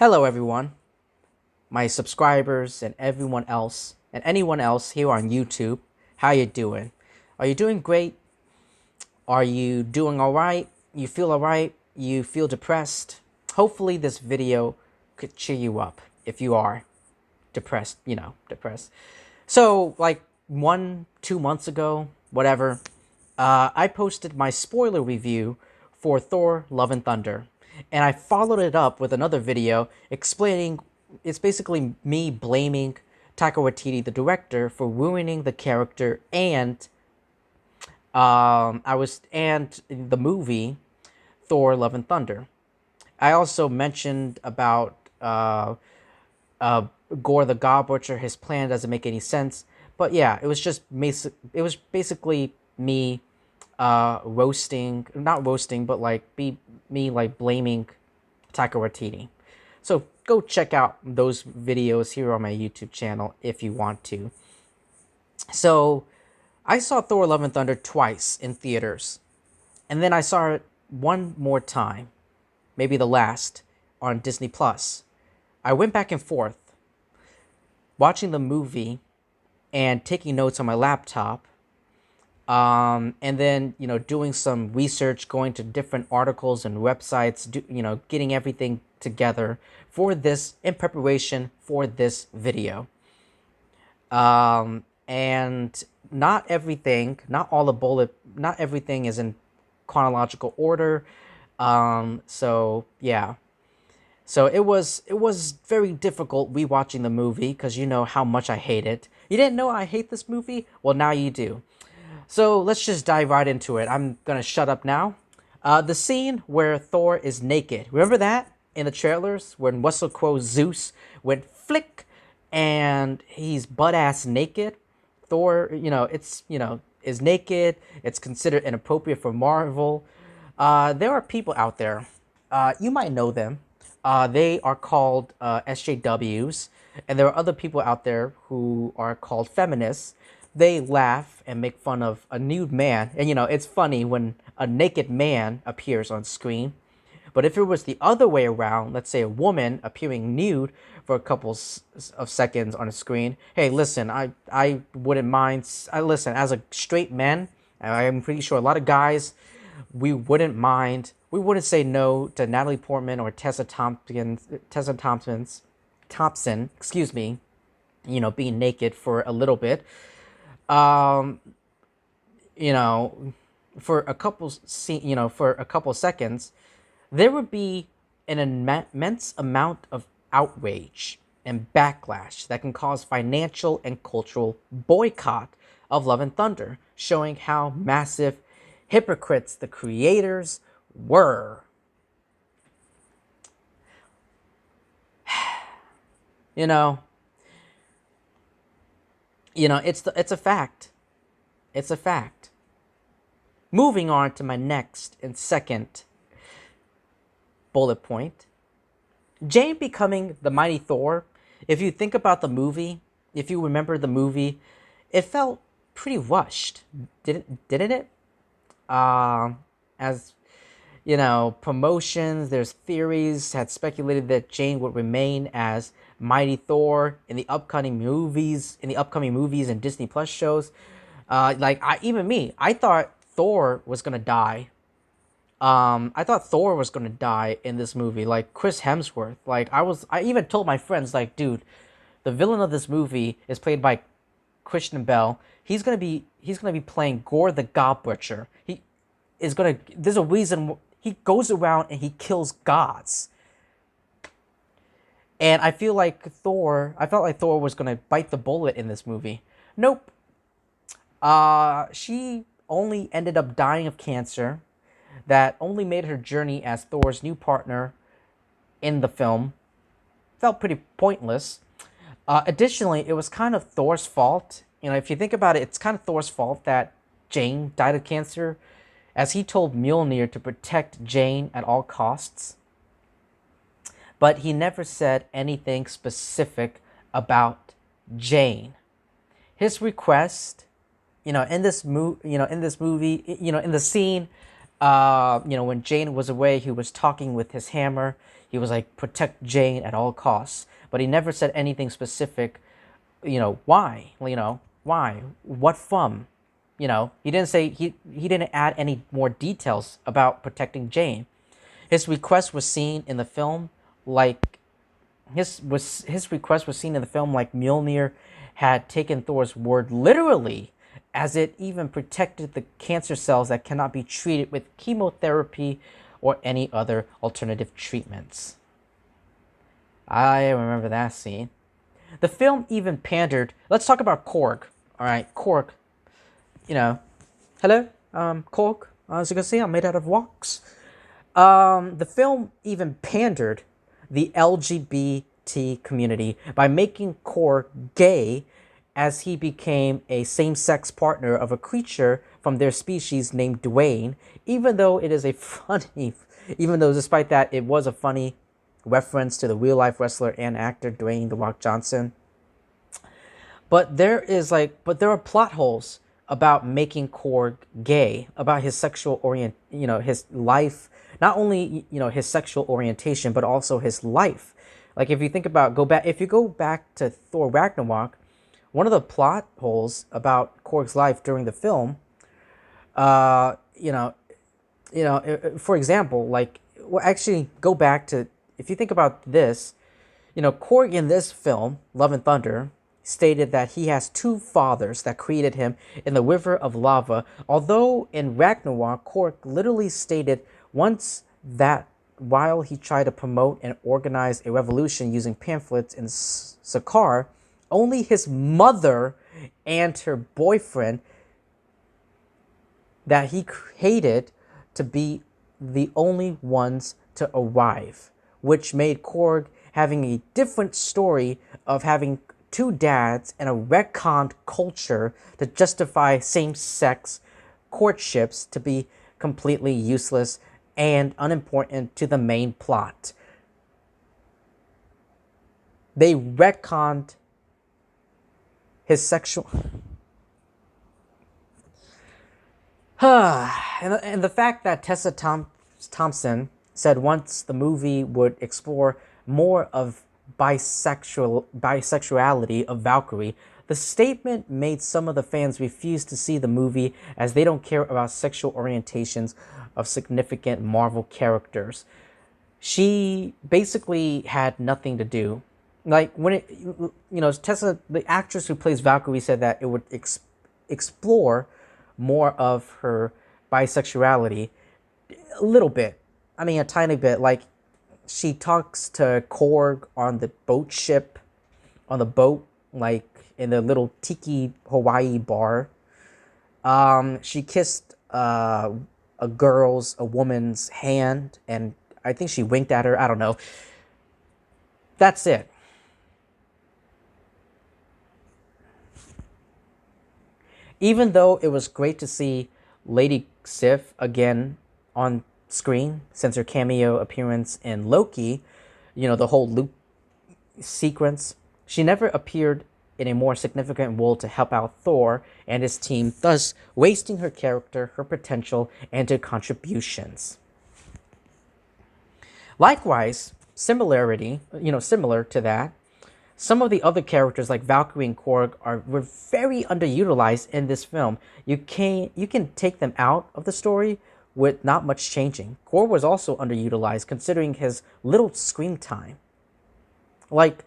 Hello everyone, my subscribers and everyone else and anyone else here on YouTube. How you doing? Are you doing great? Are you doing all right? You feel all right? You feel depressed? Hopefully this video could cheer you up if you are depressed, depressed. So like 2 months ago, whatever, I posted my spoiler review for Thor Love and Thunder. And I followed it up with another video explaining it's basically me blaming Taika Waititi, the director, for ruining the character and the movie Thor Love and Thunder. I also mentioned about Gore the God Butcher. His plan doesn't make any sense. But yeah, it was basically me roasting, not roasting, but like me like blaming Taika Waititi. So go check out those videos here on my YouTube channel if you want to. So I saw Thor Love and Thunder twice in theaters. And then I saw it one more time, maybe the last, on Disney Plus. I went back and forth watching the movie and taking notes on my laptop. And then, doing some research, going to different articles and websites, getting everything together for this, in preparation for this video. And not everything is in chronological order. So yeah. So it was very difficult rewatching the movie because you know how much I hate it. You didn't know I hate this movie? Well, now you do. So let's just dive right into it. I'm gonna shut up now. The scene where Thor is naked. Remember that in the trailers when Russell Crowe's Zeus went flick and he's butt-ass naked? Thor, is naked. It's considered inappropriate for Marvel. There are people out there. You might know them. They are called SJWs, and there are other people out there who are called feminists. They laugh and make fun of a nude man, and it's funny when a naked man appears on screen. But if it was the other way around, let's say a woman appearing nude for a couple of seconds on a screen, hey, listen, I wouldn't mind. Listen, as a straight man, I'm pretty sure a lot of guys, we wouldn't mind. We wouldn't say no to Natalie Portman or Tessa Thompson, excuse me, being naked for a little bit. For a couple seconds, there would be an immense amount of outrage and backlash that can cause financial and cultural boycott of Love and Thunder, showing how massive hypocrites the creators were. It's a fact. It's a fact. Moving on to my next and second bullet point. Jane becoming the mighty Thor. If you think about the movie, if you remember the movie, it felt pretty rushed, didn't it? As promotions, there's theories had speculated that Jane would remain as mighty Thor in the upcoming movies and Disney Plus shows. I thought Thor was gonna die. I thought Thor was gonna die in this movie, like Chris Hemsworth. I even told my friends, like, dude, the villain of this movie is played by Christian Bale. He's gonna be playing Gore the God Butcher. There's a reason he goes around and he kills gods. And I felt like Thor was gonna bite the bullet in this movie. Nope. She only ended up dying of cancer. That only made her journey as Thor's new partner in the film felt pretty pointless. Additionally, it was kind of Thor's fault. If you think about it, it's kind of Thor's fault that Jane died of cancer, as he told Mjolnir to protect Jane at all costs. But he never said anything specific about Jane. His request, in this movie, in the scene, when Jane was away, he was talking with his hammer. He was like, protect Jane at all costs. But he never said anything specific, why? Why? What from? He didn't say, he didn't add any more details about protecting Jane. His request was seen in the film like his request was seen in the film like Mjolnir had taken Thor's word literally, as it even protected the cancer cells that cannot be treated with chemotherapy or any other alternative treatments. I remember that scene. The film even pandered. Let's talk about Korg. All right, Korg. Hello, Korg. As you can see, I'm made out of wax. The film even pandered the LGBT community by making Korg gay, as he became a same-sex partner of a creature from their species named Dwayne. Even though despite that it was a funny reference to the real-life wrestler and actor Dwayne "The Rock" Johnson. But there are plot holes about making Korg gay, about his sexual his life, not only his sexual orientation, but also his life. Like if you go back to Thor Ragnarok, one of the plot holes about Korg's life during the film, for example, go back to, if you think about this, Korg in this film, Love and Thunder, stated that he has two fathers that created him in the river of lava, although in Ragnarok, Korg literally stated once that while he tried to promote and organize a revolution using pamphlets in Sakar, only his mother and her boyfriend that he hated to be the only ones to arrive, which made Korg having a different story of having two dads and a retconned culture to justify same-sex courtships to be completely useless and unimportant to the main plot. They retconned his sexual... and the fact that Tessa Thompson said once the movie would explore more of bisexuality of Valkyrie, the statement made some of the fans refuse to see the movie as they don't care about sexual orientations of significant Marvel characters. She basically had nothing to do. Like when Tessa, the actress who plays Valkyrie, said that it would explore more of her bisexuality, a little bit. I mean, a tiny bit. Like she talks to Korg on the boat, like in the little tiki Hawaii bar. She kissed a woman's hand, and I think she winked at her. I don't know. That's it. Even though it was great to see Lady Sif again on screen since her cameo appearance in Loki, the whole loop sequence, she never appeared in a more significant role to help out Thor and his team, thus wasting her character, her potential, and her contributions. Likewise, similar to that, some of the other characters like Valkyrie and Korg were very underutilized in this film. You can take them out of the story with not much changing. Korg was also underutilized considering his little screen time. Like,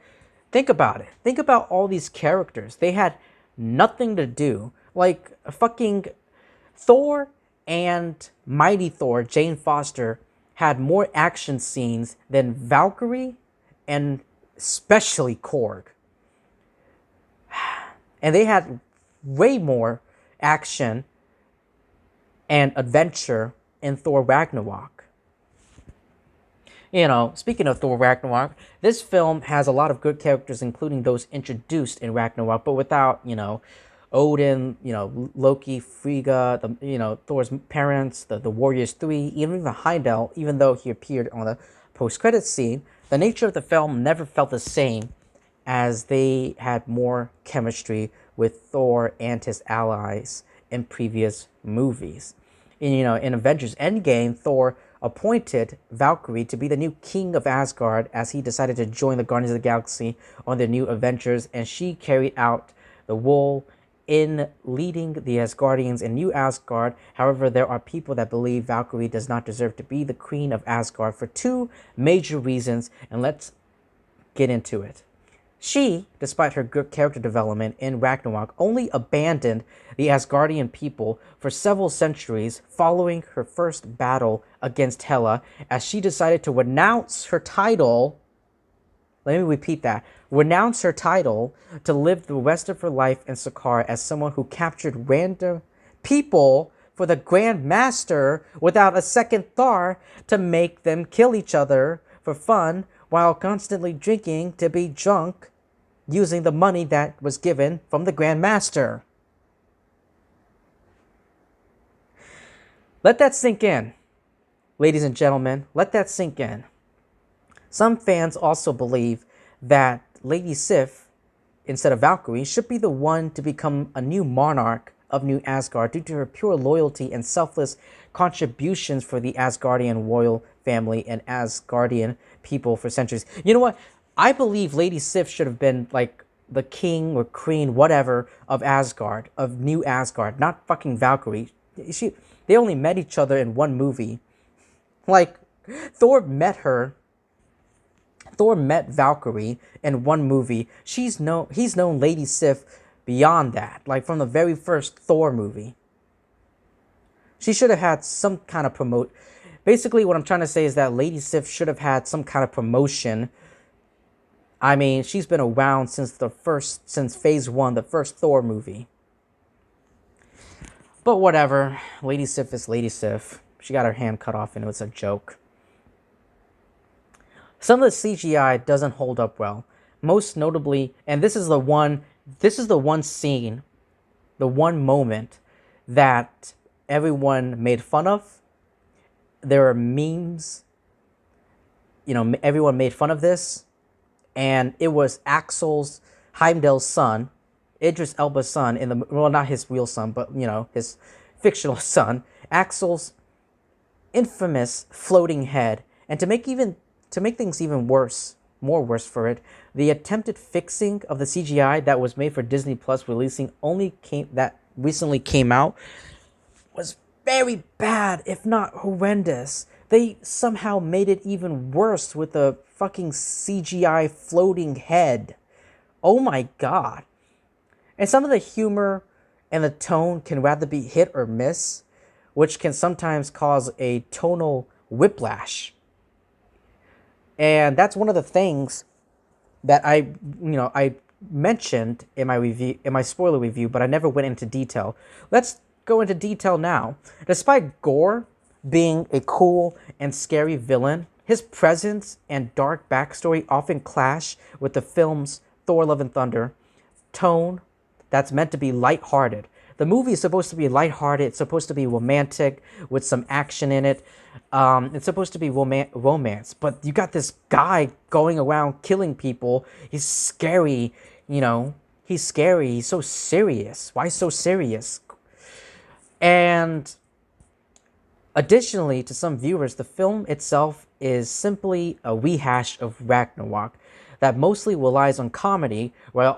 think about it. Think about all these characters. They had nothing to do. Like, fucking Thor and Mighty Thor, Jane Foster, had more action scenes than Valkyrie and especially Korg. And they had way more action and adventure in Thor Ragnarok. Speaking of Thor Ragnarok, this film has a lot of good characters, including those introduced in Ragnarok, but without, Odin, Loki, Frigga, Thor's parents, the Warriors 3, even Heimdall, even though he appeared on the post-credits scene. The nature of the film never felt the same, as they had more chemistry with Thor and his allies in previous movies. In Avengers Endgame, Thor appointed Valkyrie to be the new king of Asgard as he decided to join the Guardians of the Galaxy on their new adventures, and she carried out the role in leading the Asgardians in New Asgard. However, there are people that believe Valkyrie does not deserve to be the queen of Asgard for two major reasons, and let's get into it. She, despite her good character development in Ragnarok, only abandoned the Asgardian people for several centuries following her first battle against Hela, as she decided to renounce her title. Let me repeat that. Renounce her title to live the rest of her life in Sakaar as someone who captured random people for the Grand Master without a second thought to make them kill each other for fun while constantly drinking to be drunk using the money that was given from the Grand Master. Let that sink in, ladies and gentlemen. Let that sink in. Some fans also believe that Lady Sif, instead of Valkyrie, should be the one to become a new monarch of New Asgard due to her pure loyalty and selfless contributions for the Asgardian royal family and Asgardian people for centuries. You know what? I believe Lady Sif should have been like the king or queen, whatever, of Asgard, of New Asgard, not fucking Valkyrie. They only met each other in one movie. Like, Thor met Valkyrie in one movie. He's known Lady Sif beyond that, like from the very first Thor movie. She should have had some kind of Basically, what I'm trying to say is that Lady Sif should have had some kind of promotion. I mean, she's been around since phase 1, the first Thor movie. But whatever, Lady Sif is Lady Sif. She got her hand cut off and it was a joke. Some of the CGI doesn't hold up well. Most notably, and this is the one scene, the one moment that everyone made fun of. There are memes, everyone made fun of this. And it was Heimdall's son, Idris Elba's son, not his real son, but, his fictional son, Axel's infamous floating head. And to make things even worse for it, the attempted fixing of the CGI that was made for Disney Plus that recently came out was very bad, if not horrendous. They somehow made it even worse with the fucking CGI floating head. Oh my god. And some of the humor and the tone can rather be hit or miss, which can sometimes cause a tonal whiplash. And that's one of the things that I mentioned in my spoiler review, but I never went into detail. Let's go into detail now. Despite Gore being a cool and scary villain, his presence and dark backstory often clash with the film's Thor: Love and Thunder tone that's meant to be lighthearted. The movie is supposed to be lighthearted. It's supposed to be romantic with some action in it. It's supposed to be romance, but you got this guy going around killing people. He's scary, He's scary. He's so serious. Why so serious? And additionally, to some viewers, the film itself is simply a rehash of Ragnarok that mostly relies on comedy while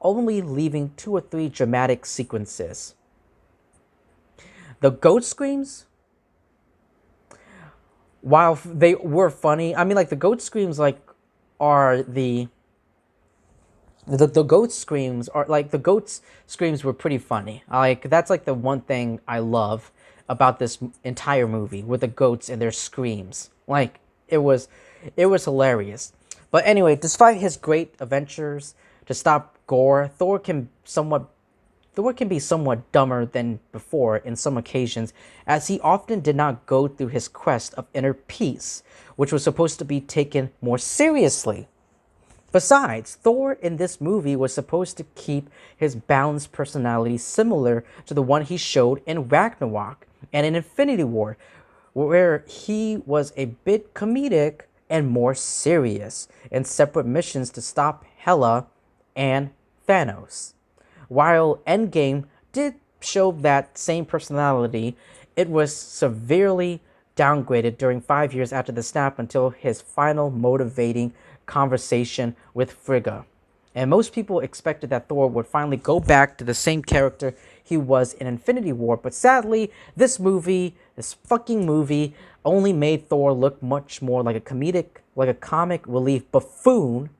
only leaving 2 or 3 dramatic sequences. The goat screams, while they were funny, the goat screams are the goat screams are the goats screams were pretty funny. That's the one thing I love about this entire movie, with the goats and their screams. It was hilarious. But anyway, despite his great adventures to stop Gore, Thor can be somewhat dumber than before in some occasions, as he often did not go through his quest of inner peace, which was supposed to be taken more seriously. Besides, Thor in this movie was supposed to keep his balanced personality similar to the one he showed in Ragnarok and in Infinity War, where he was a bit comedic and more serious in separate missions to stop Hela and Thanos. While Endgame did show that same personality, it was severely downgraded during 5 years after the snap until his final motivating conversation with Frigga. And most people expected that Thor would finally go back to the same character he was in Infinity War, but sadly, this fucking movie, only made Thor look much more like a comic relief buffoon,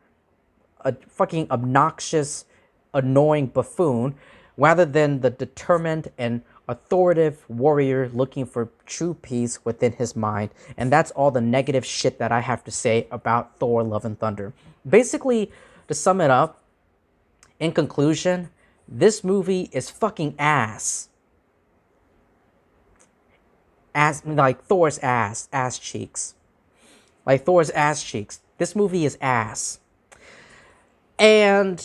a fucking obnoxious, annoying buffoon, rather than the determined and authoritative warrior looking for true peace within his mind. And that's all the negative shit that I have to say about Thor Love and Thunder. Basically, to sum it up, in conclusion, this movie is fucking ass. Like Thor's ass cheeks. Like Thor's ass cheeks. This movie is ass. And,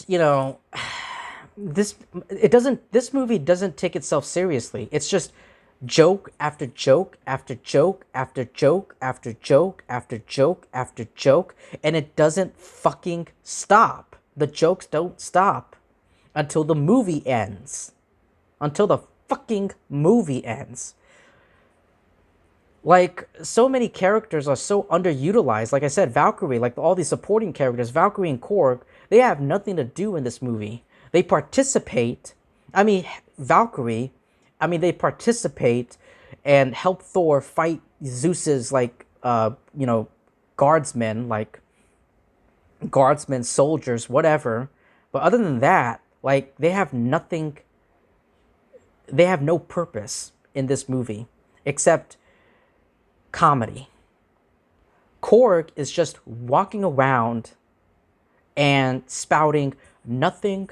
this movie doesn't take itself seriously. It's just joke after joke after joke after joke after joke after joke after joke, and it doesn't fucking stop. The jokes don't stop until the movie ends. Until the fucking movie ends. Like, so many characters are so underutilized. Like I said, Valkyrie, like all these supporting characters, Valkyrie and Korg, they have nothing to do in this movie. They participate. Valkyrie, they participate and help Thor fight Zeus's, guardsmen, soldiers, whatever. But other than that, they have nothing. They have no purpose in this movie except comedy. Korg is just walking around and spouting nothing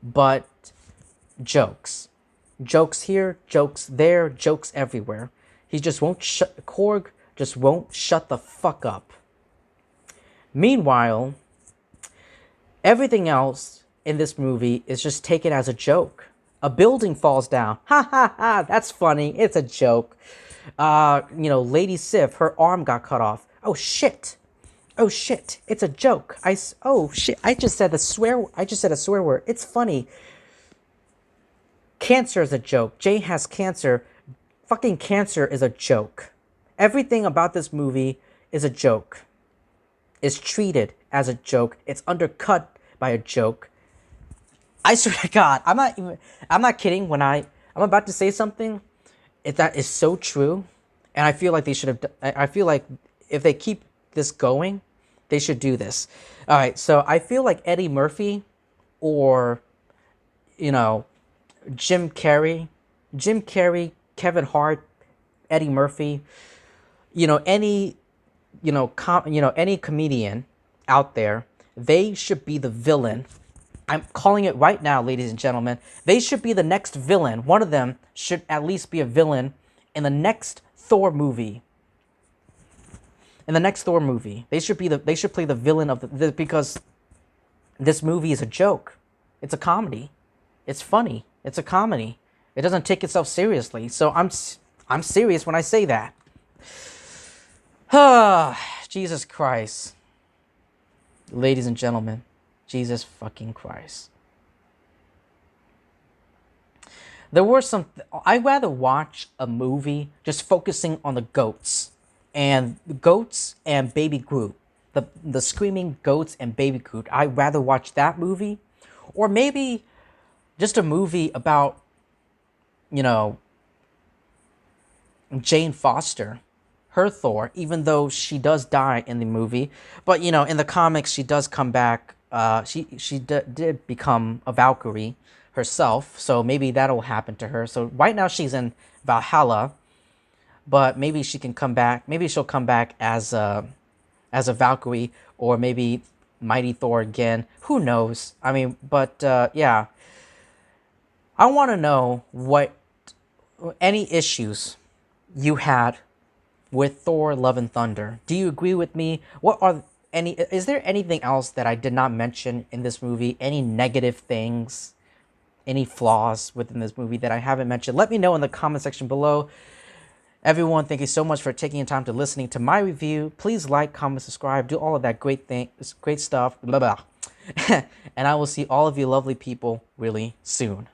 but jokes. Jokes here, jokes there, jokes everywhere. Korg just won't shut the fuck up. Meanwhile, everything else in this movie is just taken as a joke. A building falls down. Ha ha ha, that's funny. It's a joke. Lady Sif, her arm got cut off. Oh shit. Oh shit, it's a joke. Oh shit, I just said a swear word. It's funny. Cancer is a joke. Jay has cancer. Fucking cancer is a joke. Everything about this movie is a joke. It's treated as a joke. It's undercut by a joke. I swear to God, I'm not kidding when I'm about to say something that is so true, and I feel like I feel like if they keep this going, they should do this. All right, so I feel like Eddie Murphy or, Jim Carrey, Kevin Hart, Eddie Murphy, any comedian out there, they should be the villain. I'm calling it right now, ladies and gentlemen. They should be the next villain. One of them should at least be a villain in the next Thor movie. They should play the villain because this movie is a joke. It's a comedy. It's funny. It's a comedy. It doesn't take itself seriously. So I'm serious when I say that. Jesus Christ. Ladies and gentlemen, Jesus fucking Christ. I'd rather watch a movie just focusing on the goats and Baby Groot. The screaming goats and Baby Groot. I'd rather watch that movie. Or maybe just a movie about, Jane Foster, her Thor, even though she does die in the movie. But, in the comics, she does come back. She did become a Valkyrie herself, so maybe that'll happen to her. So right now she's in Valhalla, but maybe she can come back. Maybe she'll come back as a Valkyrie, or maybe Mighty Thor again. Who knows? Yeah. I want to know what any issues you had with Thor Love and Thunder. Do you agree with me? Is there anything else that I did not mention in this movie? Any negative things? Any flaws within this movie that I haven't mentioned? Let me know in the comment section below. Everyone, thank you so much for taking the time to listening to my review. Please like, comment, subscribe, do all of that great stuff, blah, blah. And I will see all of you lovely people really soon.